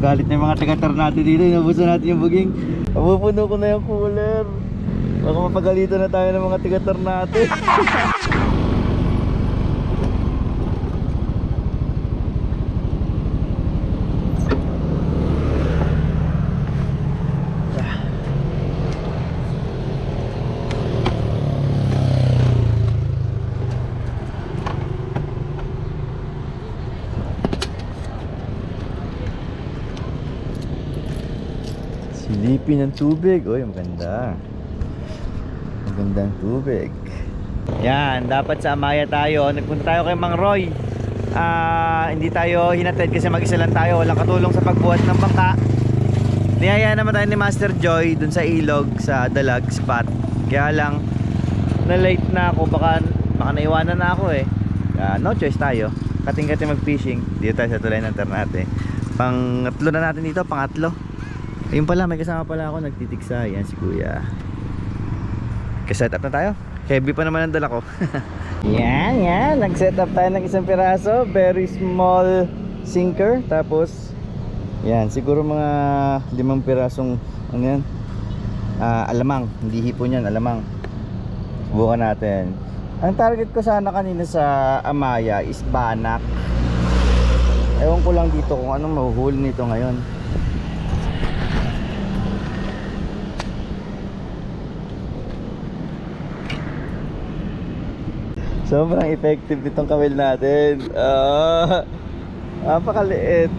magalit na yung mga taga-tar natin dito. Inubusan natin yung buging. Mapupuno ko na yung cooler. Baka mapagalitan na tayo ng mga taga-tar natin. Silipin ng tubig. Uy, maganda. Magandang tubig. Yan, dapat sa Amaya tayo. Nagpunta tayo kay Mang Roy. Hindi tayo hinatid kasi mag-isa lang tayo. Walang katulong sa pagbuhat ng bangka. Niyaya naman tayo ni Master Joy dun sa ilog, sa Dalag spot. Kaya lang, na-late na ako. Baka naiwanan na ako eh. No choice tayo. Kating-kating mag-fishing. Dito tayo sa tulay ng Ternate. Pang-atlo na natin dito, pang-atlo. Ayun pala, may kasama pala ako nagtitiksa. Yan si Kuya. Nag-set up na tayo. Heavy pa naman ang dala ko. Yan. Nag-set up tayo ng isang piraso. Very small sinker. Tapos, yan. Siguro mga 5 pirasong, ano yan? Alamang. Hindi hipon yan, alamang. Subukan natin. Ang target ko sana kanina sa Amaya is banak. Ewan ko lang dito kung anong mahuhuli nito ngayon. Sobrang effective itong kawil natin. Napakaliit.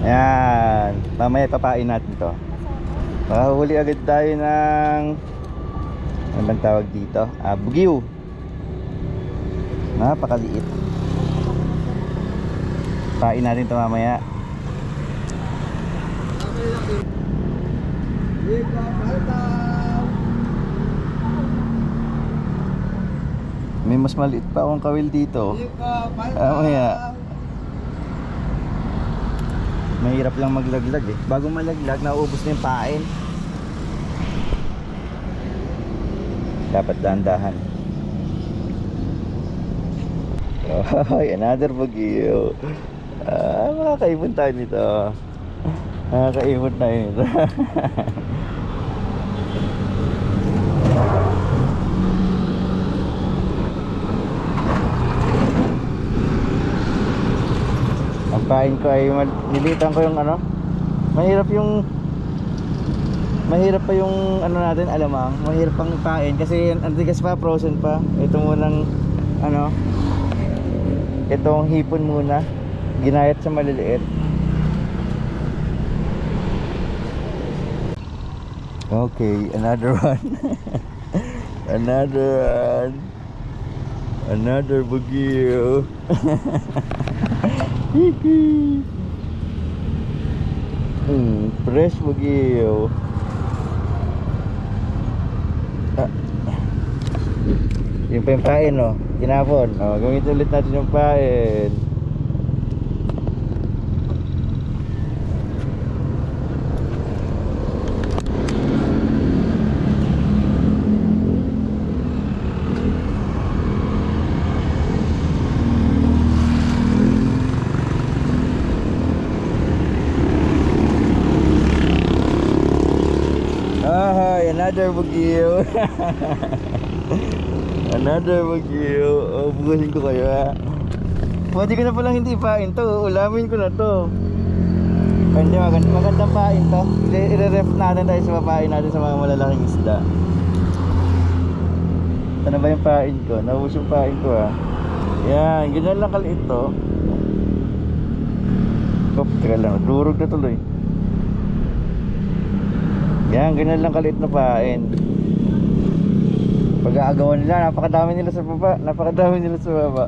Ayan. Mamaya papain natin to. Makahuli agad tayo ng, ano bang tawag dito? Bugiw. Napakaliit. Pain natin to mamaya. May mas maliit pa akong kawil dito. Mamaya. Mahirap lang maglaglag eh. Bago malaglag, nauubos na yung pain. Dapat dahan-dahan. Oh, another bagyo. Makakaibon tayo nito. Makakaibon tayo nito. Ang pain ko ay nilitan ko yung ano. Mahirap pa yung ano natin, alamang. Mahirap pang pain kasi ang tigas pa, frozen pa. Ito munang ano, itong hipon muna. Ginayat sa maliliit. Okay, another one. Another bagyo. Fresh bagyo. Yung pa yung pain, no? Tinapon. Gamitin ulit natin yung pain. Another bagyo. Another bagyo. Bugasin ko kayo ha. Pwede ko na palang hindi pain to. Ulamin ko na to. Hindi, magandang pain to. I-ref natin tayo sa papain natin sa mga malalaking isda. Ano ba yung pain ko? Naubos yung pain ko ha. Yan, ganyan lang kaliit to. Teka lang, durog na tuloy. Yan, ganyan lang kaliit na pain. Pag-aagawan nila, napakadami nila sa baba. Napakadami nila sa baba.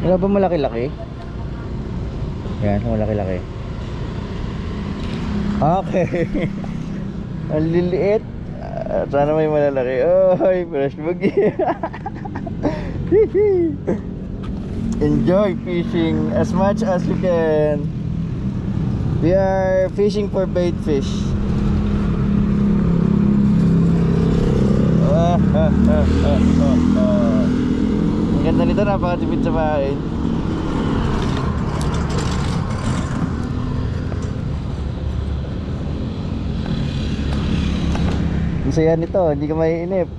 Wala ba malaki-laki? Yan, malaki-laki. Okay. Ang liliit. Sana may malalaki. Oy, fresh buggy. Enjoy fishing as much as you can. We are fishing for bait fish. Ang ganda nito, napakatipid sa bahay. Ang saya nito, hindi ka maiinip.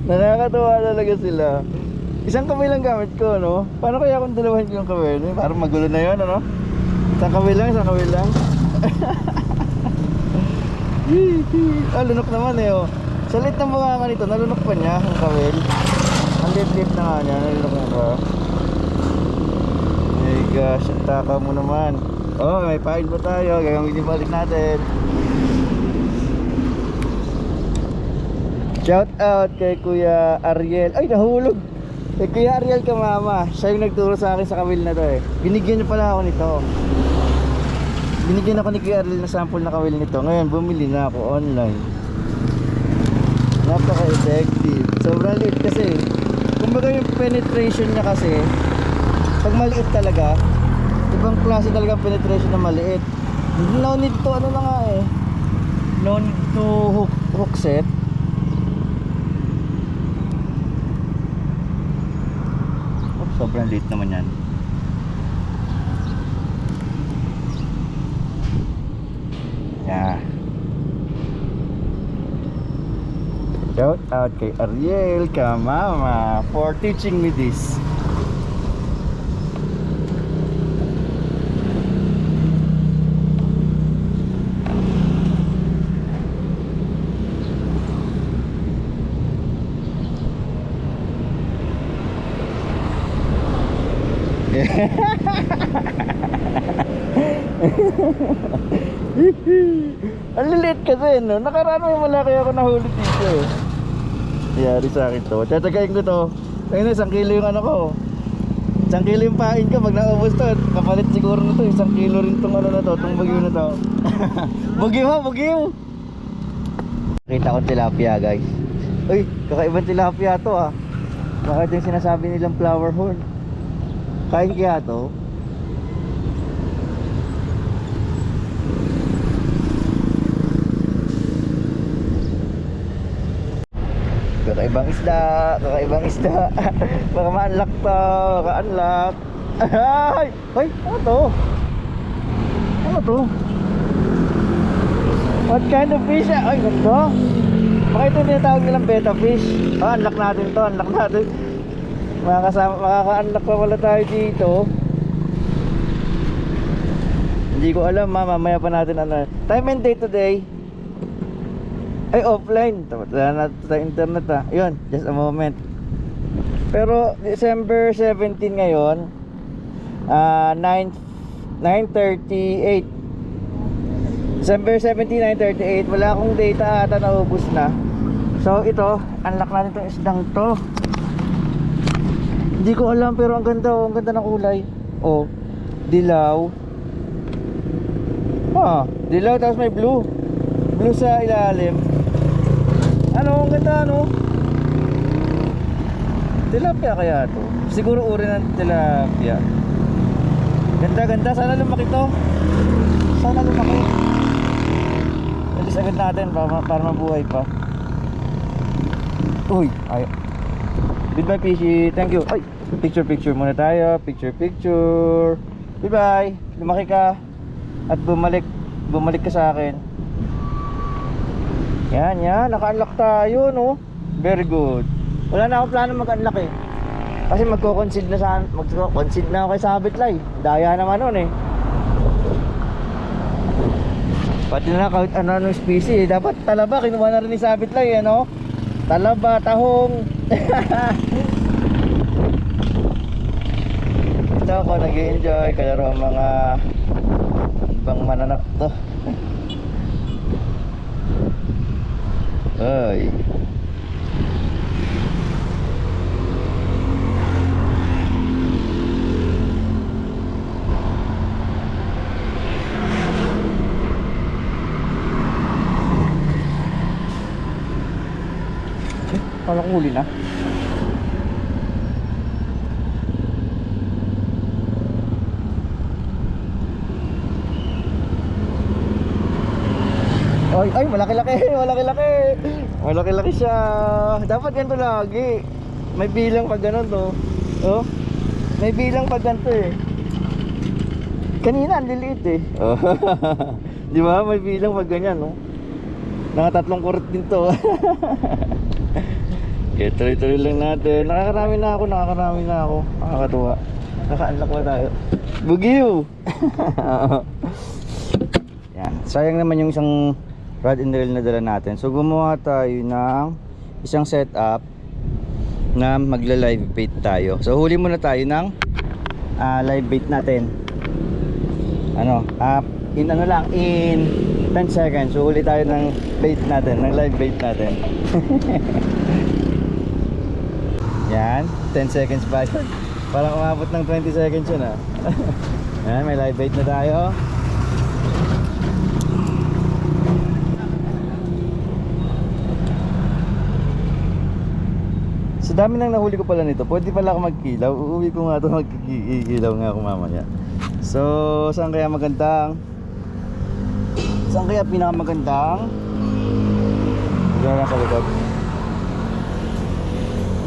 Nakakatuwa talaga sila. Isang kamay lang gamit ko, no? Paano kaya kung dalawahin ko yung kamay? Parang magulo na yun, ano? Isang kamay lang, isang kamay lang. Lunok naman eh, oh. Sa lit ng mga kanito, nalunok pa niya ang kawil. Ang lit-lit na nga niya, nalunok na ka. Ay gosh, ang taka mo naman. Oh, may pain pa tayo, gagamitin balik natin. Shout out kay Kuya Ariel. Ay, nahulog. Kay Kuya Ariel Kamama. Siya yung nagturo sa akin sa kawil na to eh. Binigyan niya pala ako nito. Binigyan ako ni Kuya Ariel na sample na kawil nito. Ngayon, bumili na ako online. Napaka-effective. Sobrang liit kasi. Kumbaga yung penetration niya kasi, pag maliit talaga, ibang klase talaga penetration na maliit. No need to, ano na nga eh. No need to hook set. Sobrang liit naman yan. Yeah. Shout out kay Ariel Kamama for teaching me this. Ang lilit kasi, no? Nakaraan may malaki ako nahuli dito eh. Yari sa akin to. Tsatagayin ko to. Ayun, 1 kilo yung ano ko. 1 kilo yung pain ko. Pag naubos to, kapalit siguro na to. 1 kilo rin tong ano na to, tong bagyo na to. Bagyo ha, bagyo. Kita ko tilapia guys. Uy, kakaibang tilapia to ah. Bakit yung sinasabi nilang flower horn? Kain kaya to? Kakaibang isda, kakaibang isda. Baka ma-unlock to, ka-unlock. Ay! Ay! Ano to? Ano to? What kind of fish? Ay, ganda. Baka ito yung tinatawag nilang betta fish. Unlock natin to, unlock natin. Makaka-unlock pa pala tayo dito. Hindi ko alam, mamaya pa natin ano. Time and date today. Ay, offline. Wala na sa internet ha. Yun, just a moment. Pero December 17 ngayon, 9:38. December 17, 9:38. Wala akong data ata, naubos na. So ito, unlock natin itong isdang to. Hindi ko alam pero ang ganda, oh, ang ganda ng kulay. Oh, dilaw. Dilaw tapos may blue. Blue sa ilalim. Ano, ang ganda, no? Tilapia kaya to? Siguro uri ng tilapia. Ganda, ganda. Sana lumaki to. Sana lumaki. Alis agad natin para mabuhay pa. Uy, ay. Goodbye, Fishy. Thank you. Ay, picture muna tayo. Picture. Goodbye. Lumaki ka. At bumalik ka sa akin. Yan, naka-unlock tayo, no? Very good. Wala na akong plano mag-unlock eh. Kasi magko-concede na ako kay Sabitlay. Daya naman nun eh. Pati na kahit ano species eh. Dapat talaba, kinuha na rin ni Sabitlay, ano? Talaba, tahong, Ito ako nag-i-enjoy kalaro ang mga ibang mananak to. Ay. Kala ko huli na. Ay, malaki-laki, malaki-laki. Malaki-laki siya. Dapat ganito lagi. May bilang pag ganun to. Oh. May bilang pag ganito eh. Kanina ang liliit eh. Oh. Di ba? May bilang pag ganyan, no? Naka 3 kurot din to. Okay, tuloy-tuloy lang natin. Nakakarami na ako. Nakakatuwa. Naka-unlock ba tayo? Bugiw! Yan. Sayang naman yung isang rod and reel na dala natin. So gumawa tayo ng isang setup na magla-live bait tayo. So huli muna tayo ng live bait natin. In 10 seconds. So huli tayo ng bait natin, ng live bait natin. Yan, 10 seconds pa yun. Parang umabot ng 20 seconds yun ah. Yan, may live bait na tayo. Sa dami nang nahuli ko pala nito, pwede pala ako magkilaw. Uuwi ko nga ito, magkikilaw nga ako mamaya. So, saan kaya pinakamagandang? Diyan lang sa likod.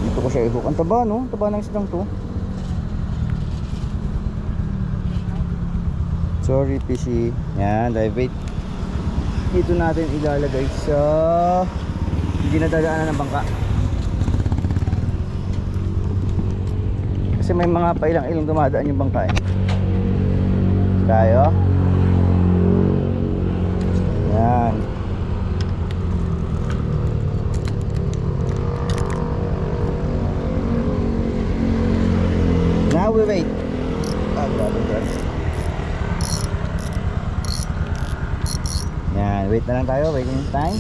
Dito ko siya i-hook. Ang taba, no? Taba ng isdang to. Sorry, PC. Yan, live bait. Dito natin ilalagay sa hindi nadadaanan ng bangka. Kasi may mga pailang-ilang dumadaan yung bangka eh. Tayo. Yan. Now we wait. Yan, wait na lang tayo, waiting time.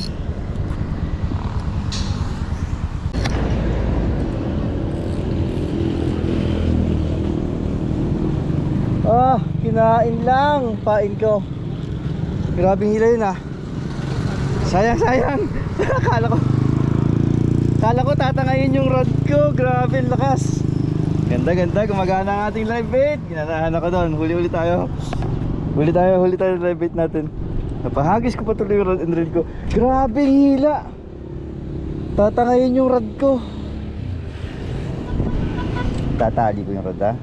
Kinain lang, pain ko. Grabing hila yun ah. Sayang. Kala ko tatangayin yung rod ko. Grabe lakas. Ganda, gumagana ang ating live bait. Ginanahan ako doon. Huli tayo ng live bait natin. Napahagis ko pa tuloy yung rod and reel ko. Grabe hila. Tatangayin yung rod ko. Tatali ko yung rod ah.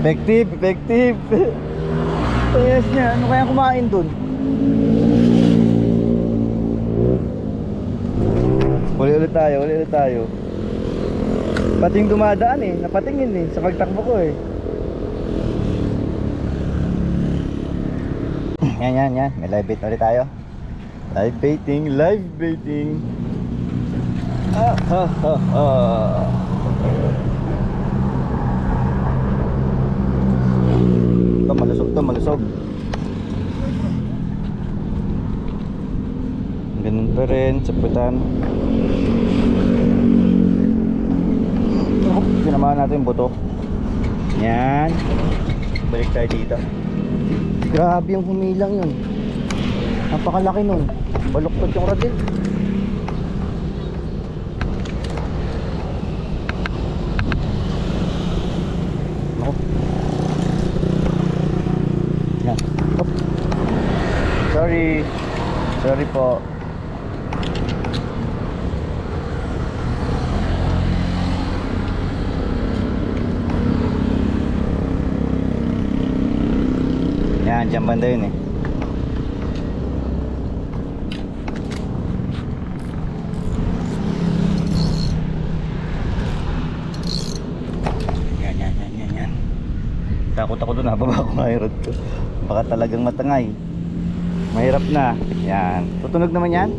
Effective. Yes niya, ano kaya kumain dun? Huli ulit tayo. Pating dumadaan eh, napatingin eh, sa pagtakbo ko eh. Yan, may live bait ulit tayo. Live baiting. Malusog. Ganun pa rin, saputan. Sinamahan natin yung buto. Yan. Balik tayo dito. Grabe yung humilang yun. Napakalaki nun. Baluktot yung radil. Sorry po. Yan, dyan banda yun eh. Yan. Takot ako doon, hababa ko nga yung rod ko. Baka talagang matangay. Mahirap na. Yan. Tutunog naman yan.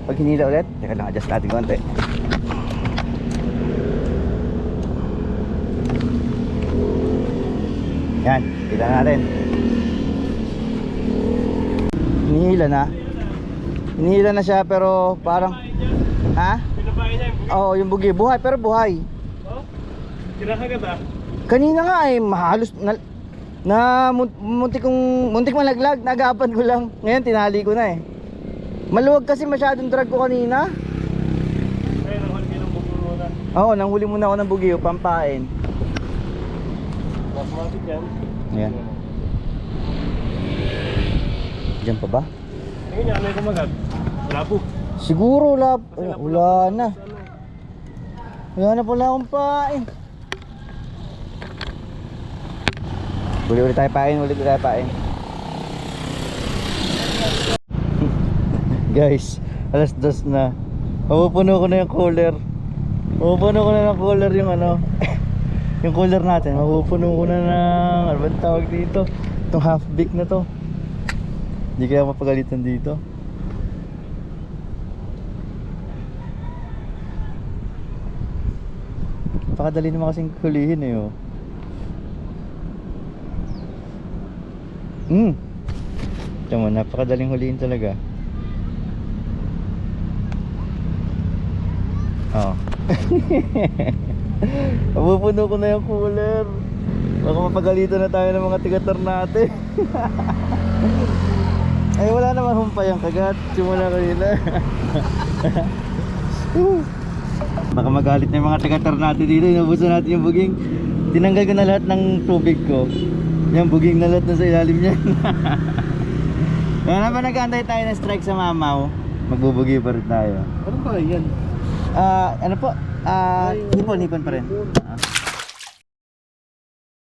Pag hinila ulit. Teka lang, adjust natin konti. Yan. Kita natin. Hinihila na. Hinihila na siya pero parang... Ha? Oo, yung bugi. Buhay, pero buhay. Oh? Kinakagat ah? Kanina nga eh, mahalos muntik malaglag, nagapan ko lang. Ngayon tinali ko na eh. Maluwag kasi masyadong drag ko kanina. Ay, nahuli kayo ng buko muna. Oo, nanghuli muna ako ng bugi, pampain. Automatic yan. Ayan. Diyan pa ba? Tingin niya, ano yung kumagat? Labo. Siguro wala na. Wala na pala akong pain. Ulit tayo pain. Guys, alas 2 na. Mapupuno ko na yung cooler. Mapupuno ko na ng cooler yung ano. Yung cooler natin. Mapupuno ko na ng ano ba tawag dito? Itong half big na to. Hindi kaya mapagalitan dito. Napakadali naman kasing hulihin eh oh. Ito mo, napakadaling hulihin talaga. Oh. Mapupuno ko na yung cooler. Baka mapagalitan na tayo ng mga tigatar natin. Ay wala naman humpay ang kagat. Simula kanina. Baka magalit na yung mga tigatar natin dito. Inubusan natin yung buging. Tinanggal ko na lahat ng tubig ko. Yung buging na lahat na sa ilalim niyan. Kaya naman nag-aantay tayo ng strike sa Mamaw. Magbubugi pa rin tayo. Ano ba yan? Ano po? Hipon pa rin.